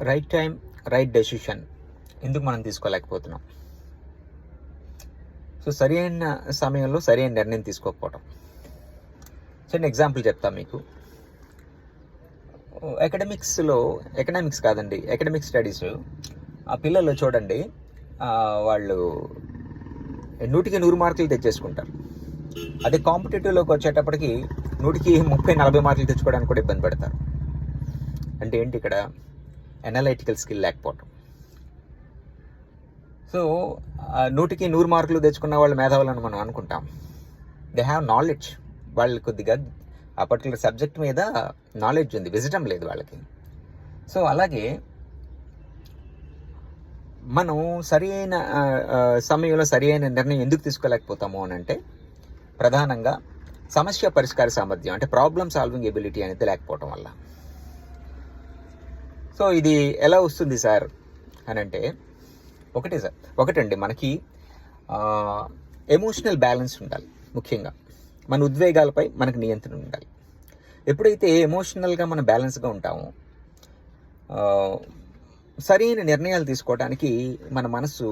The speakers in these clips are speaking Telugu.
రైట్ టైం, రైట్ డెసిషన్ ఎందుకు మనం తీసుకోలేకపోతున్నాం? సో సరి అయిన సమయంలో సరి అయిన నిర్ణయం తీసుకోకపోవటం. చిన్న ఎగ్జాంపుల్ చెప్తాను మీకు. ఎకనామిక్స్ కాదండి, అకాడమిక్ స్టడీస్ ఆ పిల్లలు చూడండి, వాళ్ళు 100కి 100 మార్కులు తెచ్చేసుకుంటారు. అదే కాంపిటేటివ్లోకి వచ్చేటప్పటికి 100కి 30-40 మార్కులు తెచ్చుకోవడానికి కూడా ఇబ్బంది పడతారు. అంటే ఏంటి ఇక్కడ? అనలైటికల్ స్కిల్ లేకపోవటం. సో 100కి 100 మార్కులు తెచ్చుకున్న వాళ్ళు మేధావులని మనం అనుకుంటాం. They have knowledge. వాళ్ళు కొద్దిగా ఆ పర్టికులర్ సబ్జెక్ట్ మీద నాలెడ్జ్ ఉంది, విజడం లేదు వాళ్ళకి. సో అలాగే మనం సరి అయిన సమయంలో సరి అయిన నిర్ణయం ఎందుకు తీసుకోలేకపోతాము అని అంటే, ప్రధానంగా సమస్య పరిష్కార సామర్థ్యం, అంటే ప్రాబ్లమ్ సాల్వింగ్ ఎబిలిటీ అనేది లేకపోవటం వల్ల. సో ఇది ఎలా వస్తుంది సార్ అని అంటే, ఒకటండి, మనకి ఎమోషనల్ బ్యాలెన్స్ ఉండాలి. ముఖ్యంగా మన ఉద్వేగాలపై మనకు నియంత్రణ ఉండాలి. ఎప్పుడైతే ఎమోషనల్గా మనం బ్యాలెన్స్గా ఉంటామో, సరైన నిర్ణయాలు తీసుకోవడానికి మన మనసు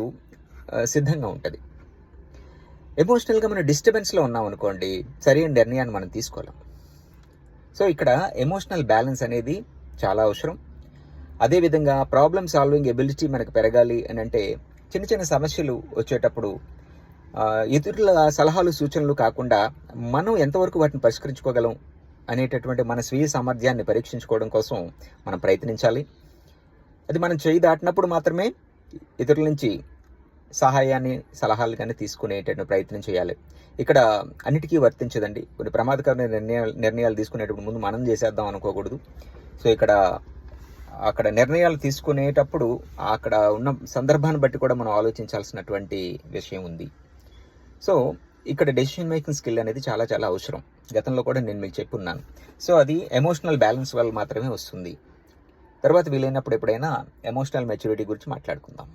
సిద్ధంగా ఉంటుంది. ఎమోషనల్గా మనం డిస్టర్బెన్స్లో ఉన్నాం అనుకోండి, సరైన నిర్ణయాన్ని మనం తీసుకోలేం. సో ఇక్కడ ఎమోషనల్ బ్యాలెన్స్ అనేది చాలా అవసరం. అదేవిధంగా ప్రాబ్లమ్ సాల్వింగ్ ఎబిలిటీ మనకు పెరగాలి అని అంటే, చిన్న చిన్న సమస్యలు వచ్చేటప్పుడు ఇతరుల సలహాలు సూచనలు కాకుండా మనం ఎంతవరకు వాటిని పరిష్కరించుకోగలం అనేటటువంటి మన స్వీయ సామర్థ్యాన్ని పరీక్షించుకోవడం కోసం మనం ప్రయత్నించాలి. అది మనం చేయి దాటినప్పుడు మాత్రమే ఇతరుల నుంచి సహాయాన్ని, సలహాలు కానీ తీసుకునేటటువంటి ప్రయత్నం చేయాలి. ఇక్కడ అన్నిటికీ వర్తించదండి. కొన్ని ప్రమాదకరమైన నిర్ణయాలు తీసుకునేటప్పుడు ముందు మనం చేసేద్దాం అనుకోకూడదు. సో అక్కడ నిర్ణయాలు తీసుకునేటప్పుడు అక్కడ ఉన్న సందర్భాన్ని బట్టి కూడా మనం ఆలోచించాల్సినటువంటి విషయం ఉంది. సో ఇక్కడ డెసిషన్ మేకింగ్ స్కిల్ అనేది చాలా చాలా అవసరం. గతంలో కూడా నేను మీకు చెప్పున్నాను. సో అది ఎమోషనల్ బ్యాలెన్స్ వల్ల మాత్రమే వస్తుంది. తర్వాత వీలైనప్పుడు ఎప్పుడైనా ఎమోషనల్ మెచ్యూరిటీ గురించి మాట్లాడుకుందాం.